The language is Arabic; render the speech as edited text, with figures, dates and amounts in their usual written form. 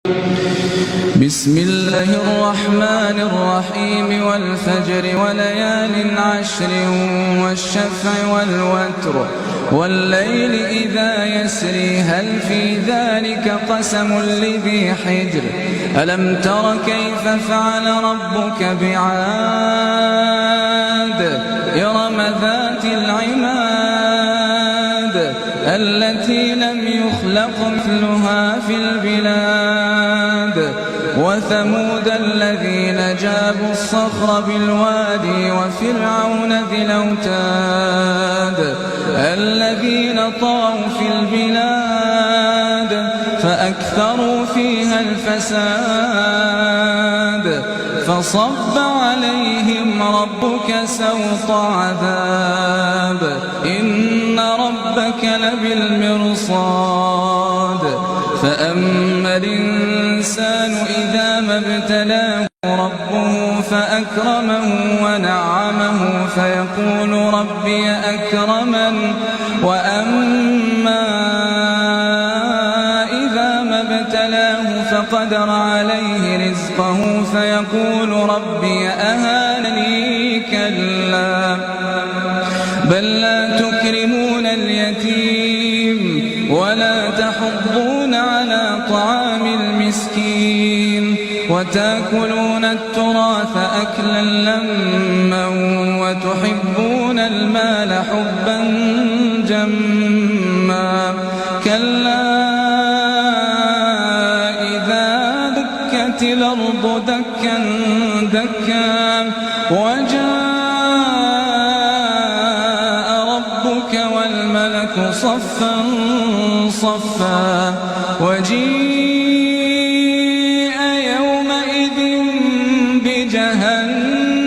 بسم الله الرحمن الرحيم والفجر وليال عشر والشفع والوتر والليل إذا يسري هل في ذلك قسم لذي حجر ألم تر كيف فعل ربك بعاد إرم ذات العماد التي لم يخلق مثلها في البلاد وثمود الذين جابوا الصخر بالوادي وفرعون ذي الأوتاد الذين طغوا في البلاد فأكثروا فيها الفساد فصب عليهم ربك سوط عذاب إن ربك لبالمرصاد فأما الإنسان إذا ما ابتلاه ربه فأكرمه ونعمه فيقول ربي أكرمن وأما إذا ما ابتلاه فقدر عليه رزقه فيقول ربي أهانني كلا بل لا تكرمون اليتيم ولا تحضون على طعام المسكين وتأكلون التراث أكلا لما وتحبون المال حبا جما كلا إذا دكت الأرض دكا دكا وجاء ربك والملك صفا صفا وجيء يومئذ بجهنم